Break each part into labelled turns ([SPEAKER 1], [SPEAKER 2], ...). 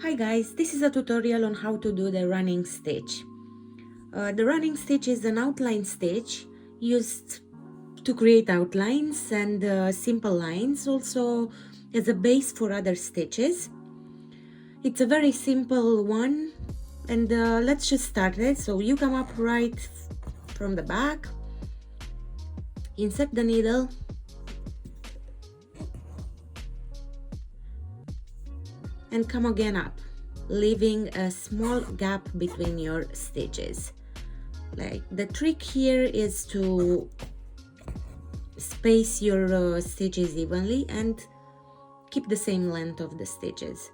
[SPEAKER 1] Hi guys, this is a tutorial on how to do the running stitch. The running stitch is an outline stitch used to create outlines and simple lines, also as a base for other stitches. It's a very simple one, and let's just start it. So you come up right from the back, insert the needle, and come again up, leaving a small gap between your stitches. Like the trick here is to space your stitches evenly and keep the same length of the stitches.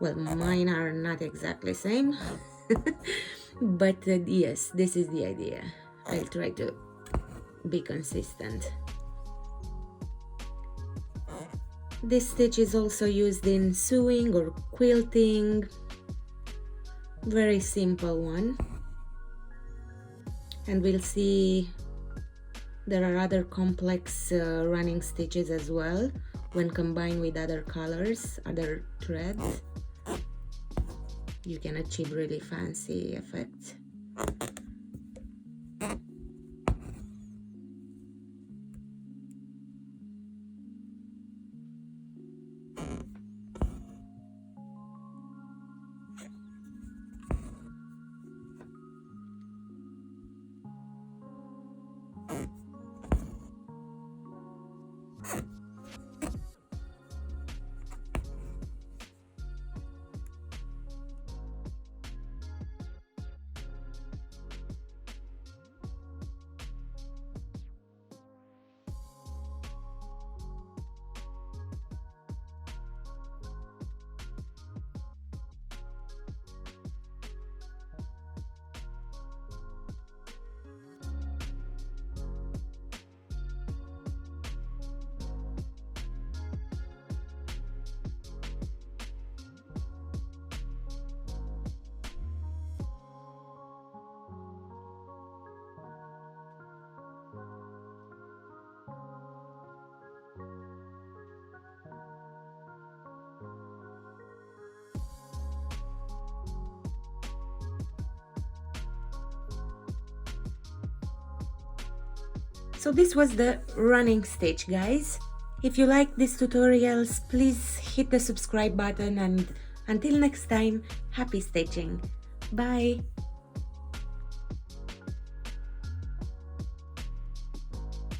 [SPEAKER 1] Well, mine are not exactly same, but yes, this is the idea. I'll try to be consistent. This stitch is also used in sewing or quilting. Very simple one. And we'll see there are other complex running stitches as well when combined with other colors, other threads. You can achieve really fancy effects. So this was the running stitch, guys. If you like these tutorials, please hit the subscribe button, and until next time, happy stitching. Bye!